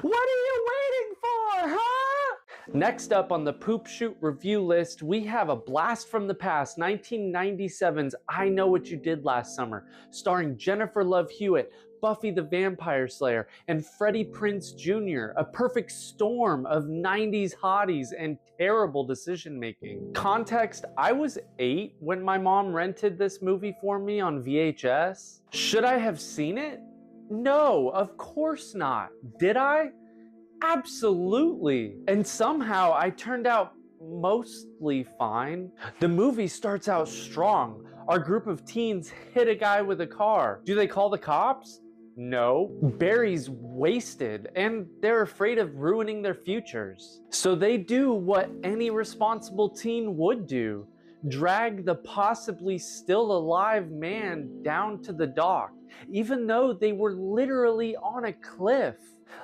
What are you waiting for, huh? Next up on the Poop Shoot review list, we have a blast from the past, 1997's I Know What You Did Last Summer, starring Jennifer Love Hewitt, Buffy the Vampire Slayer, and Freddie Prinze Jr., a perfect storm of 90s hotties and terrible decision making. Context, I was 8 when my mom rented this movie for me on VHS. Should I have seen it? No, of course not. Did I? Absolutely. And somehow I turned out mostly fine. The movie starts out strong. Our group of teens hit a guy with a car. Do they call the cops? No. Barry's wasted and they're afraid of ruining their futures. So they do what any responsible teen would do. Drag the possibly still alive man down to the dock, even though they were literally on a cliff.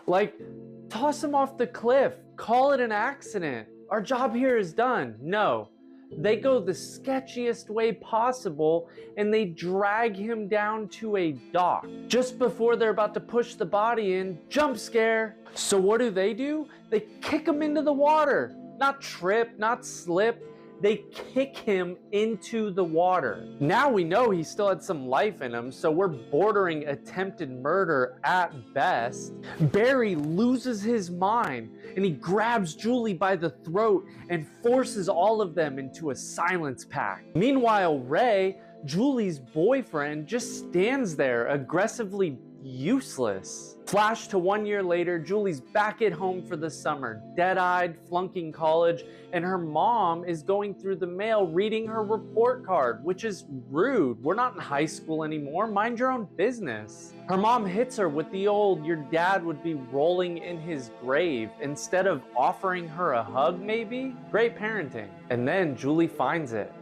Like, toss him off the cliff, call it an accident. Our job here is done. No. They go the sketchiest way possible and they drag him down to a dock. Just before they're about to push the body in, jump scare. So what do? They kick him into the water. Not trip, not slip. They kick him into the water. Now we know he still had some life in him, so we're bordering attempted murder at best. Barry loses his mind and he grabs Julie by the throat and forces all of them into a silence pact. Meanwhile, Ray, Julie's boyfriend, just stands there aggressively useless. Flash to 1 year later, Julie's back at home for the summer, dead-eyed, flunking college, and her mom is going through the mail reading her report card, which is rude. We're not in high school anymore, mind your own business. Her mom hits her with the old, your dad would be rolling in his grave, instead of offering her a hug maybe? Great parenting. And then Julie finds it.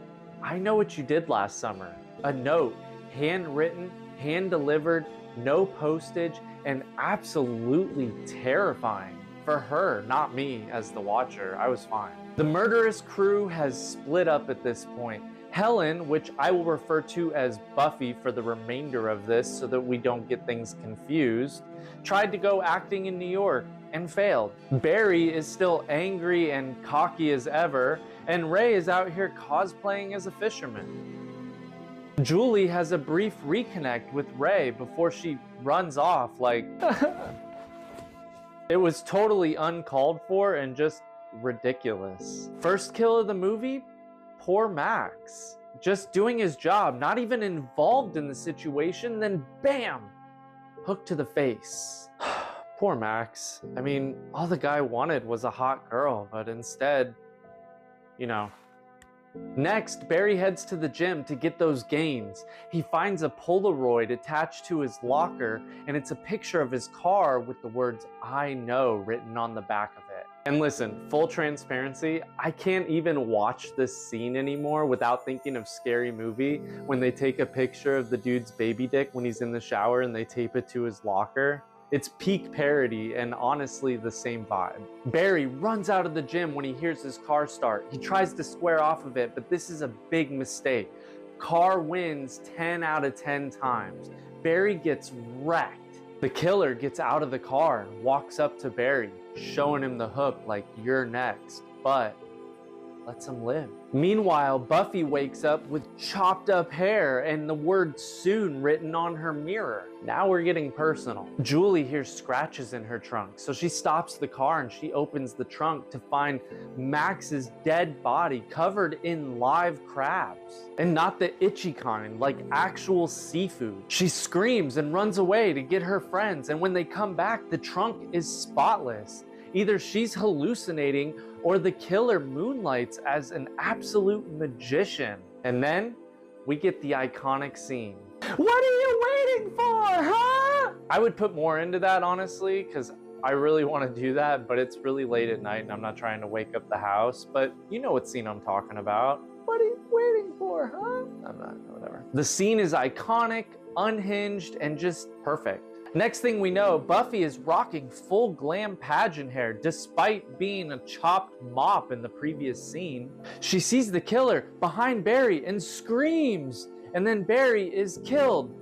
I know what you did last summer. A note, handwritten, hand-delivered, no postage, and absolutely terrifying. For her, not me as the watcher. I was fine. The murderous crew has split up at this point. Helen, which I will refer to as Buffy for the remainder of this so that we don't get things confused, tried to go acting in New York and failed. Barry is still angry and cocky as ever, and Ray is out here cosplaying as a fisherman. Julie has a brief reconnect with Ray before she runs off like it was totally uncalled for and just ridiculous. First kill of the movie? Poor Max. Just doing his job, not even involved in the situation, then bam! Hook to the face. Poor Max. I mean, all the guy wanted was a hot girl, but instead, you know. Next, Barry heads to the gym to get those gains. He finds a Polaroid attached to his locker, and it's a picture of his car with the words, I know, written on the back of it. And listen, full transparency, I can't even watch this scene anymore without thinking of Scary Movie when they take a picture of the dude's baby dick when he's in the shower and they tape it to his locker. It's peak parody and honestly the same vibe. Barry runs out of the gym when he hears his car start. He tries to square off of it, but this is a big mistake. Car wins 10 out of 10 times. Barry gets wrecked. The killer gets out of the car and walks up to Barry, showing him the hook like, you're next, but lets him live. Meanwhile, Buffy wakes up with chopped up hair and the word soon written on her mirror. Now we're getting personal. Julie hears scratches in her trunk, so she stops the car and she opens the trunk to find Max's dead body covered in live crabs. And not the itchy kind, like actual seafood. She screams and runs away to get her friends, and when they come back, the trunk is spotless. Either she's hallucinating or the killer moonlights as an absolute magician. And then we get the iconic scene. What are you waiting for, huh? I would put more into that, honestly, because I really want to do that, but it's really late at night and I'm not trying to wake up the house. But you know what scene I'm talking about. What are you waiting for, huh? I'm not, whatever. The scene is iconic, unhinged, and just perfect. Next thing we know, Buffy is rocking full glam pageant hair despite being a chopped mop in the previous scene. She sees the killer behind Barry and screams, and then Barry is killed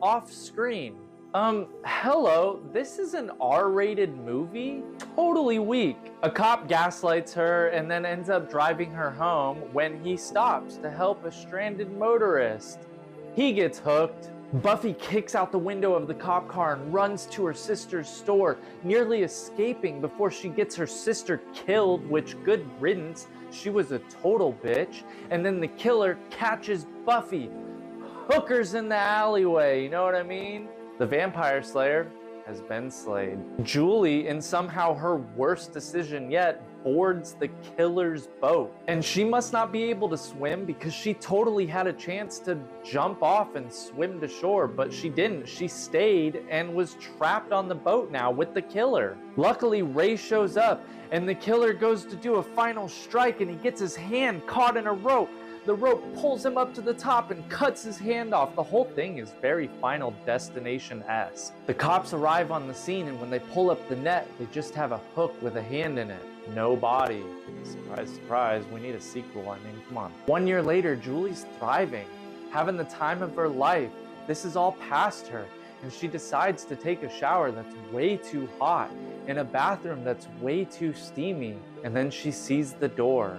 off screen. Hello, this is an R-rated movie? Totally weak. A cop gaslights her and then ends up driving her home when he stops to help a stranded motorist. He gets hooked. Buffy kicks out the window of the cop car and runs to her sister's store, nearly escaping before she gets her sister killed, which good riddance, she was a total bitch. And then the killer catches Buffy. Hookers in the alleyway, you know what I mean? The vampire slayer has been slayed. Julie, in somehow her worst decision yet, boards the killer's boat. And she must not be able to swim because she totally had a chance to jump off and swim to shore, but she didn't. She stayed and was trapped on the boat now with the killer. Luckily, Ray shows up and the killer goes to do a final strike and he gets his hand caught in a rope. The rope pulls him up to the top and cuts his hand off. The whole thing is very Final Destination-esque. The cops arrive on the scene, and when they pull up the net, they just have a hook with a hand in it. No body. Surprise, surprise, we need a sequel. I mean, come on. 1 year later, Julie's thriving, having the time of her life. This is all past her, and she decides to take a shower that's way too hot, in a bathroom that's way too steamy, and then she sees the door.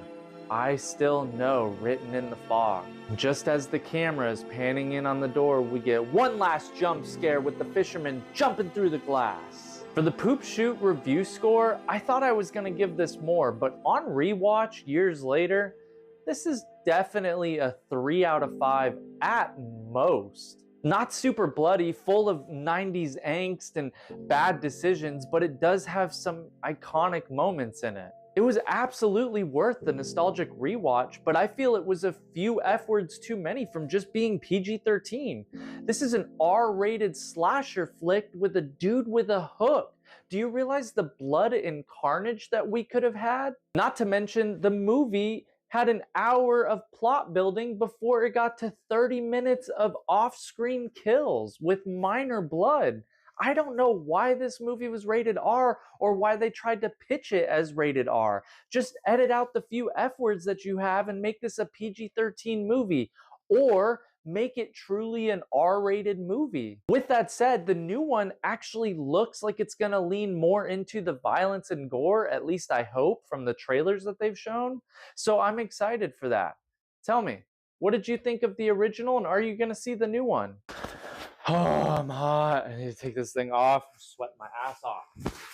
"I still know" written in the fog. Just as the camera is panning in on the door, we get one last jump scare with the fisherman jumping through the glass. For the Poop Shoot review score, I thought I was gonna give this more, but on rewatch years later, this is definitely a 3 out of 5 at most. Not super bloody, full of 90s angst and bad decisions, but it does have some iconic moments in it. It was absolutely worth the nostalgic rewatch, but I feel it was a few F-words too many from just being PG-13. This is an R-rated slasher flick with a dude with a hook. Do you realize the blood and carnage that we could have had? Not to mention, the movie had an hour of plot building before it got to 30 minutes of off-screen kills with minor blood. I don't know why this movie was rated R or why they tried to pitch it as rated R. Just edit out the few F words that you have and make this a PG-13 movie, or make it truly an R-rated movie. With that said, the new one actually looks like it's gonna lean more into the violence and gore, at least I hope, from the trailers that they've shown. So I'm excited for that. Tell me, what did you think of the original, and are you gonna see the new one? Oh, I'm hot. I need to take this thing off. Sweat my ass off.